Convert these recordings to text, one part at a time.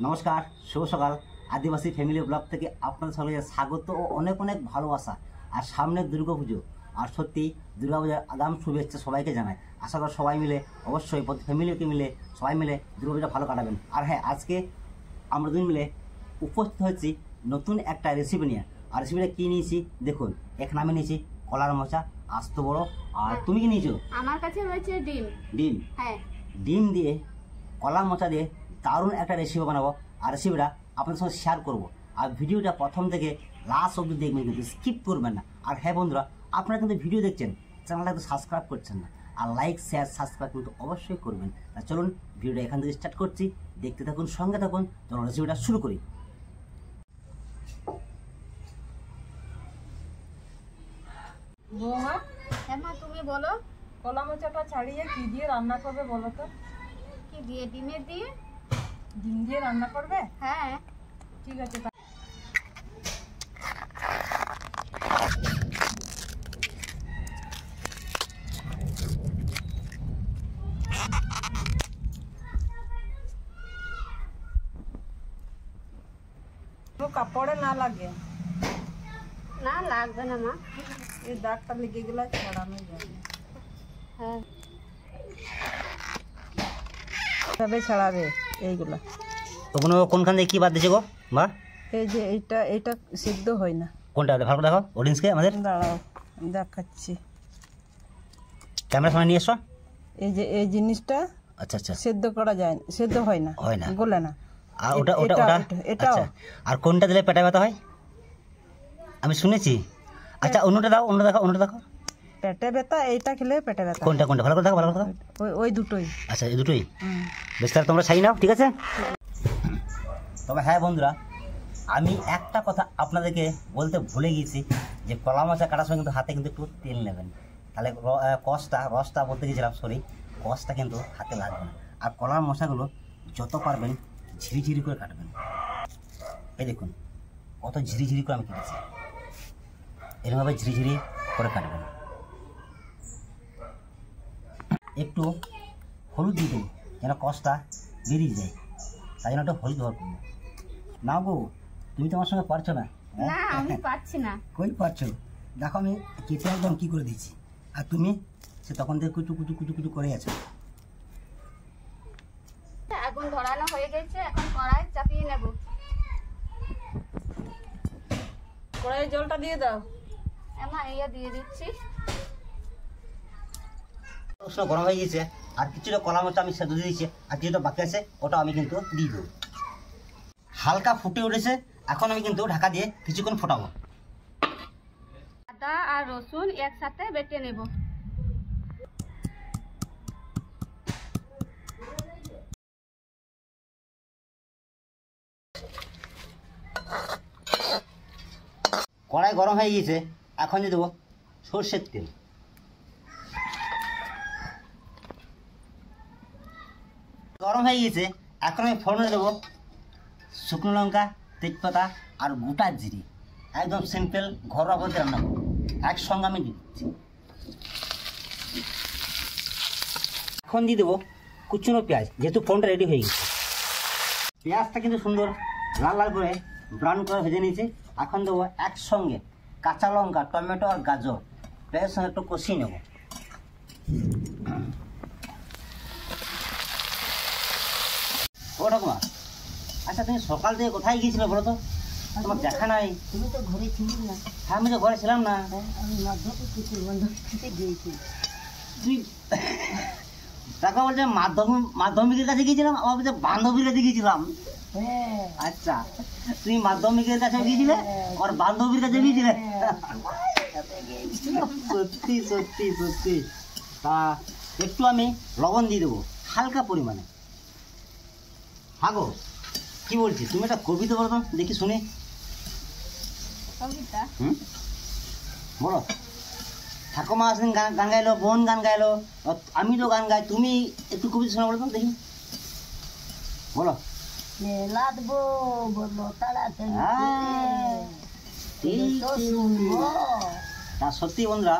নমস্কার, শুভ সকাল। আদিবাসী family blog থেকে আপনাদের সকলকে স্বাগত ও অনেক অনেক ভালোবাসা। আর সামনে দুর্গাপুজো, আর সত্যি দুর্গাপূজার আগাম শুভেচ্ছা সবাইকে জানাই। আশা করি সবাই মিলে অবশ্যই ফ্যামিলিকে মিলে সবাই মিলে দুর্গাপূজা ভালো কাটাবেন। আর হ্যাঁ, আজকে আমরা দুজন মিলে উপস্থিত হয়েছি নতুন একটা রেসিপি নিয়ে। আর রেসিপিটা কী নিয়েছি দেখুন, এখানে আমি নিয়েছি কলার মোচা আস্ত বড়। আর তুমি কি নিয়েছো? আমার কাছে রয়েছে ডিম। ডিম? হ্যাঁ, ডিম দিয়ে কলার মোচা দিয়ে দারুণ একটা রেসিপি বানাবো। আর রেসিপিটা আপনাদের সঙ্গে শেয়ার করবো। আর ভিডিওটা প্রথম থেকে লাস্ট অবধি দেখবেন, কিন্তু স্কিপ করবেন না। আর হ্যাঁ বন্ধুরা, আপনারা কিন্তু ভিডিও দেখছেন, চ্যানেলটা কিন্তু সাবস্ক্রাইব করছেন না। আর লাইক শেয়ার সাবস্ক্রাইব কিন্তু অবশ্যই করবেন। তা চলুন ভিডিওটা এখান থেকে স্টার্ট করছি, দেখতে থাকুন, সঙ্গে থাকুন। চলুন রেসিপিটা শুরু করি। বৌমা, হ্যাঁ মা, তুমি বলো। কলা মোচাটা ছাড়িয়ে কি দিয়ে রান্না করবে বলো তো? কি দিয়ে? ডিমের দিয়ে। ডিম দিয়ে রান্না করবে? হ্যাঁ, ঠিক আছে। কাপড়ে না লাগে? না লাগবে না মা। এই দাগটা লেগে গেলে ছাড়ানো যাবে। হ্যাঁ, তবে ছাড়াবে এইগুলা। ওগুলো কোনখান থেকে কি বাদ দিয়েছে গো বা? এই যে এইটা সিদ্ধ হয় না। কোনটা ভালো করে দেখো অডিয়েন্সকে আমাদের। দাঁড়াও, দেখাচ্ছি। ক্যামেরা সামনে নিয়ে এসো। এই যে এই জিনিসটা আচ্ছা আচ্ছা, সিদ্ধ করা যায় না, সিদ্ধ হয় না, গলে না। আর ওটা ওটা ওটা এটাও। আচ্ছা, আর কোনটা দিলে পেটে ব্যথা হয় আমি শুনেছি। আচ্ছা, অন্যটা দাও, অন্যটা দেখো, অন্যটা দেখো। পেটে ব্যথা এইটা খেলে পেটে ব্যথা। কোনটা কোনটা ভালো করে দেখো, ভালো করে দেখো। ওই দুটোই। আচ্ছা, এই দুটোই বেশ, তাহলে তোমরা ছাই নাও, ঠিক আছে। তবে হ্যাঁ বন্ধুরা, আমি একটা কথা আপনাদেরকে বলতে ভুলে গিয়েছি, যে কলা মোচা কাটার সময় কিন্তু হাতে কিন্তু একটু তেল নেবেন, তাহলে রসটা বলতে গেছিলাম, সরি, কষটা কিন্তু হাতে লাগবে না। আর কলার মশাগুলো যত পারবেন ঝিরিঝিরি করে কাটবেন। এই দেখুন কত ঝিরিঝিরি করে আমি কেটেছি, এরকমভাবে ঝিরিঝিরি করে কাটবেন। একটু হলুদ দিয়ে দেবো যেন কষটা বেরিয়ে যায়, তাই জন্য একটু হলুদ ব্যবহার করবো। না গো, তুমি তো আমার সঙ্গে পারছো না। না আমি পারছি না। কই পারছো, দেখো আমি কেটে একদম কী করে দিচ্ছি, আর তুমি সে তখন থেকে কুচু কুচু কুচু কুচু করে আছো। আগুন ধরানো হয়ে গেছে, এখন কড়াই চাপিয়ে নেব। কড়াইয়ে জলটা দিয়ে দাও। মা, এইয়া দিয়ে দিচ্ছি। গরম হয়ে গেছে, আর কিছুটা কলা মোচা আমি সেদ্ধ দিয়ে দিচ্ছি, আর কিছুটা বাকি আছে ওটাও আমি কিন্তু দিয়ে দেবো। হালকা ফুটে উঠেছে, এখন আমি কিন্তু ঢাকা দিয়ে কিছুক্ষণ ফোটাবো। আদা আর রসুন একসাথে বেটে নেব। কড়াই গরম হয়ে গিয়েছে, এখন দিয়ে দেবো সর্ষের তেল। গরম হয়ে গিয়েছে, এখন আমি ফোড়নে দেবো শুকনো লঙ্কা, তেজপাতা আর গোটা জিরে। একদম সিম্পল ঘরোয়া পদ্ধতি রান্না করবো, একসঙ্গে আমি দিয়ে দিচ্ছি। এখন দিয়ে দেবো কুচনো পেঁয়াজ, যেহেতু ফোড়নটা রেডি হয়ে গেছে। পেঁয়াজটা কিন্তু সুন্দর লাল লাল করে ব্রাউন করে ভেজে নিয়েছি। এখন দেবো একসঙ্গে কাঁচা লঙ্কা, টমেটো আর গাজর, পেঁয়াজের সঙ্গে একটু কষিয়ে নেব। ও ঠাকুমা, আচ্ছা তুমি সকাল থেকে কোথায় গিয়েছিলে বলো তো? তোমার দেখা নাই। তুমি তো ঘরে ছিলি না। হ্যাঁ, আমি তো ঘরে ছিলাম না। আমি মাধ্যমিক গিয়েছি। তুই দেখা বলছে মাধ্যমিকের কাছে গিয়েছিলাম, আমার বলছে বান্ধবীর কাছে গিয়েছিলাম। হ্যাঁ। আচ্ছা, তুমি মাধ্যমিকের কাছে গিয়েছিলে আর বান্ধবীর কাছে গিয়েছিলে? সত্যি সত্যি সত্যি। তা একটু আমি লবণ দিয়ে দেবো হালকা পরিমাণে। হাগো, কি বলছি, তুমি একটা কবিতা বলো তো দেখি শুনি। কবিতা? বলো। ঠাকুমা আসেন গান গাইলো, বোন গান গাইলো, আমি তো গান গাই, তুমি একটু কবিতা শোনা বলো তো দেখি, বলো। সত্যি বন্ধুরা,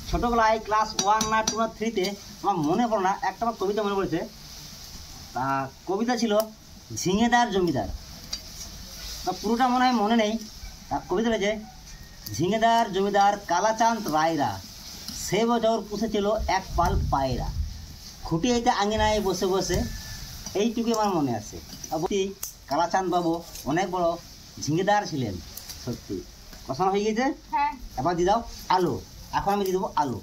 ছোটবেলায় ক্লাস 1 না 2 না 3-তে আমার মনে পড়ে না, একটা আমার কবিতা মনে পড়েছে। তা কবিতা ছিল, ঝিঙেদার জমিদার, তা পুরোটা মনে হয় মনে নেই। তার কবিতা রয়েছে, ঝিঙেদার জমিদার কালাচাঁদ রায়রা, সে বছর পুষেছিল এক পাল পায়রা, খুঁটিয়াইতে আঙিনায় বসে বসে, এইটুকু আমার মনে আছে। সত্যি কালাচাঁদ বাবু অনেক বড় ঝিঙেদার ছিলেন। সত্যি কষানো হয়ে গেছে। হ্যাঁ এবার দিয়ে দাও আলু। এখন আমি দিয়ে দেবো আলু।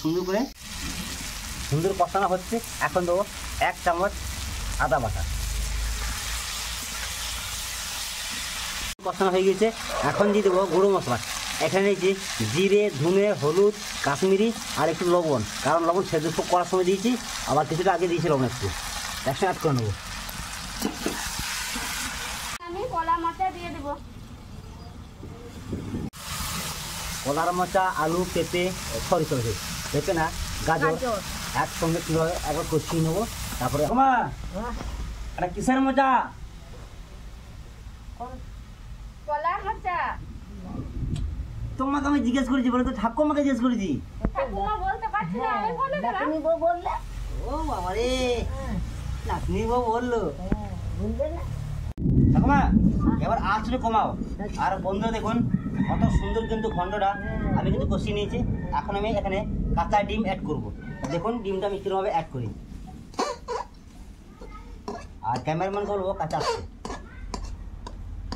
সুন্দর করে সুন্দর কষানো হচ্ছে। এখন দেবো 1 চামচ আদা বাটা। কষানো হয়ে গেছে। এখন দিয়ে দেবো গুঁড়ো মশলা। এখানে নিয়েছি জিরে, ধনে, হলুদ, কাশ্মীরি আর একটু লবণ, কারণ লবণ সেদ্ধ খুব করার সময় দিয়েছি, আবার কিছুটা আগে দিয়েছি লবণ একটু। একসাথে অ্যাড করে নেবো। আমি কলা মাথা দিয়ে দেবো। কলার মোচা, আলু, পেঁপে, সরি পেঁপে না, গাজর একসঙ্গে কীভাবে একবার কষিয়ে নেবো। তারপরে এটা কিসের মোচা? কলা মোচা। তোমাকে আমি জিজ্ঞেস করেছি, বলে তো ঠাকুমাকে জিজ্ঞেস করেছি। ঠাকুমা বলতে পারছি না, আমি বলে দিলাম। ও বাবা রে, নাতনি বউ বললো। ঠাকুমা এবার আঁচড়ে কমাও। আর বন্ধুরা দেখুন কত সুন্দর কিন্তু খণ্ডটা আমি কিন্তু কষিয়ে নিয়েছি। এখন আমি এখানে কাঁচা ডিম অ্যাড করব। দেখুন ডিমটা আমি কীভাবে অ্যাড করি। আর ক্যামেরাম্যান করবো কাঁচা আসছে।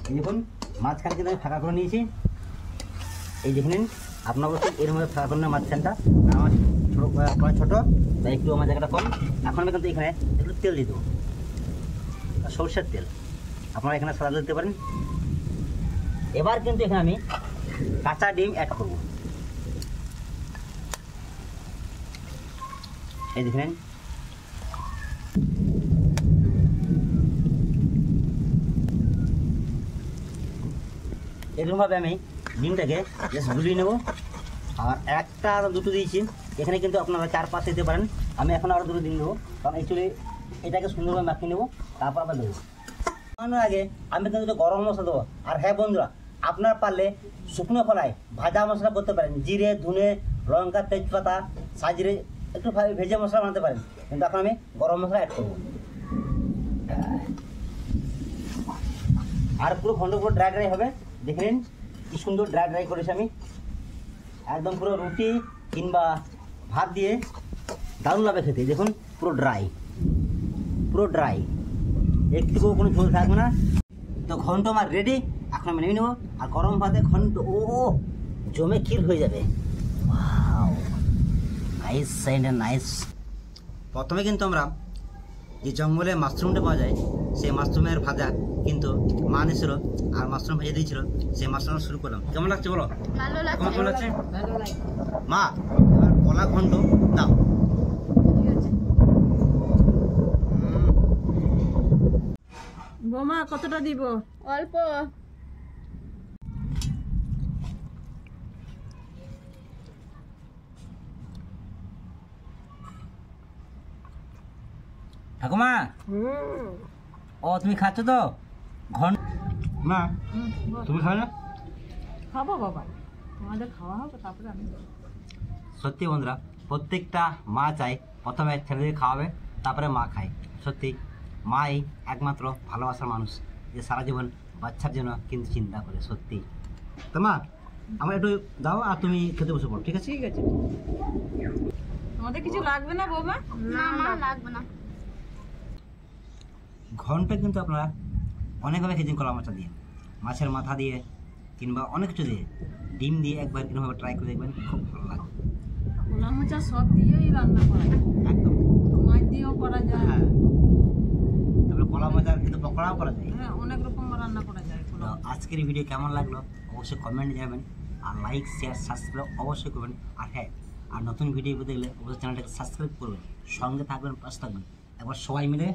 এই দেখুন মাঝখান কিন্তু আমি ফাঁকা করে নিয়েছি। এই দেখে নিন, আপনার বলছেন এরমধ্যে ফাঁকা করে নেওয়া মাঝখানটা। আমার ছোটো তাই একটু আমার জায়গাটা কম। এখন আমি কিন্তু এখানে একটু তেল দিয়ে দেবো, সরষের তেল। আপনারা এখানে সাদা দিতে পারেন। এবার কিন্তু এখানে আমি কাঁচা ডিম অ্যাড করব। এই দেখেন এরকমভাবে আমি ডিমটাকে জাস্ট গুলিয়ে নেব। আর একটা আর দুটো দিয়েছি, এখানে কিন্তু আপনারা 4-5 দিতে পারেন। আমি এখন আরও দুটো দিয়ে নেবো, কারণ অ্যাকচুয়ালি এটাকে সুন্দরভাবে মাখিয়ে নেবো, তারপর আবার দেবো। নামানোর আগে আমি কিন্তু গরম মশলা দেবো। আর হ্যাঁ বন্ধুরা, আপনার পারলে শুকনো খোলায় ভাজা মশলা করতে পারেন। জিরে, ধনে, লঙ্কা, তেজপাতা, সাজিরে একটু ভেজে মশলা বানাতে পারেন। কিন্তু এখন আমি গরম মশলা অ্যাড করবো। আর পুরো খন্ড পুরো ড্রাই হবে। দেখে নিন কি সুন্দর ড্রাই করেছি আমি। একদম পুরো রুটি কিংবা ভাত দিয়ে দারুণ লাগবে খেতে। দেখুন পুরো ড্রাই, একটুকু কোনো ঝোল থাকবে না। তো ঘন্ট আমার রেডি। এখন আমি নেমে নেবো। আর গরম ভাতে ঘন্ট ও জমে ক্ষীর হয়ে যাবে। Nice and nice. প্রথমে কিন্তু আমরা যে জঙ্গলে মাশরুমটা পাওয়া যায়, সেই মাশরুমের ভাজা কিন্তু মা এনেছিল আর মাশরুম ভেজে দিয়েছিল। সেই মাশরুম শুরু করলাম। কেমন লাগছে বলো? ভালো কেমন লাগছে? ভালো লাগে। মা এবার কলা ঘন্ট দাও। বৌমা কতটা দিব? অল্প। ঠাকুমা ও তুমি খাচ্ছ তো ঘন? মা তুমি খাও না? খাবো বাবা, তোমাদের খাওয়া হবে তারপরে আমি খাবো। সত্যি বন্ধুরা, প্রত্যেকটা মা চায় প্রথমে ছেলেদের খাওয়াবে, তারপরে মা খায়। সত্যি মাই একমাত্র ভালোবাসার মানুষ, যে সারা জীবন বাচ্চার জন্য কিন্তু চিন্তা করে। সত্যি তো মা আমার একটু দাও, আর তুমি খেতে বসে পড়ো। ঠিক আছে? ঠিক আছে। তোমাদের কিছু লাগবে না বৌমা? না মা লাগবে না। ঘন্টা কিন্তু আপনারা অনেকভাবে খেয়েছেন, কলা মাছা দিয়ে, মাছের মাথা দিয়ে, কিংবা অনেক কিছু দিয়ে, ডিম দিয়ে একবার এরকমভাবে ট্রাই করে দেখবেন, খুব ভালো লাগে। কলা মোচা সব দিয়েই রান্না করা যায়, একদম মাছ দিয়েও করা যায়। হ্যাঁ, তারপরে কলা মাছার কিন্তু পকোড়াও করা যায়। হ্যাঁ, অনেক রকম রান্না করা যায়। তো আজকের ভিডিও কেমন লাগলো অবশ্যই কমেন্টে জানাবেন, আর লাইক, শেয়ার, সাবস্ক্রাইব অবশ্যই করবেন। আর হ্যাঁ, আর নতুন ভিডিও দেখলে অবশ্যই চ্যানেলটাকে সাবস্ক্রাইব করবেন, সঙ্গে থাকবেন, পাশে থাকবেন। একবার সবাই মিলে